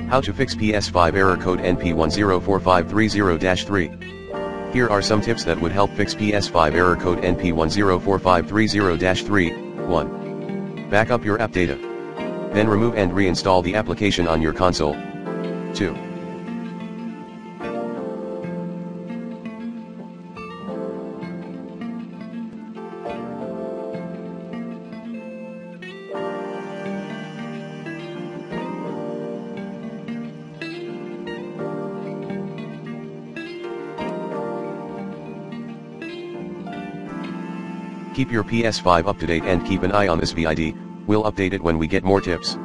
How to fix PS5 error code NP-104530-3. Here are some tips that would help fix PS5 error code NP-104530-3. 1. Back up your app data. Then remove and reinstall the application on your console. 2. Keep your PS5 up to date and keep an eye on this vid, we'll update it when we get more tips.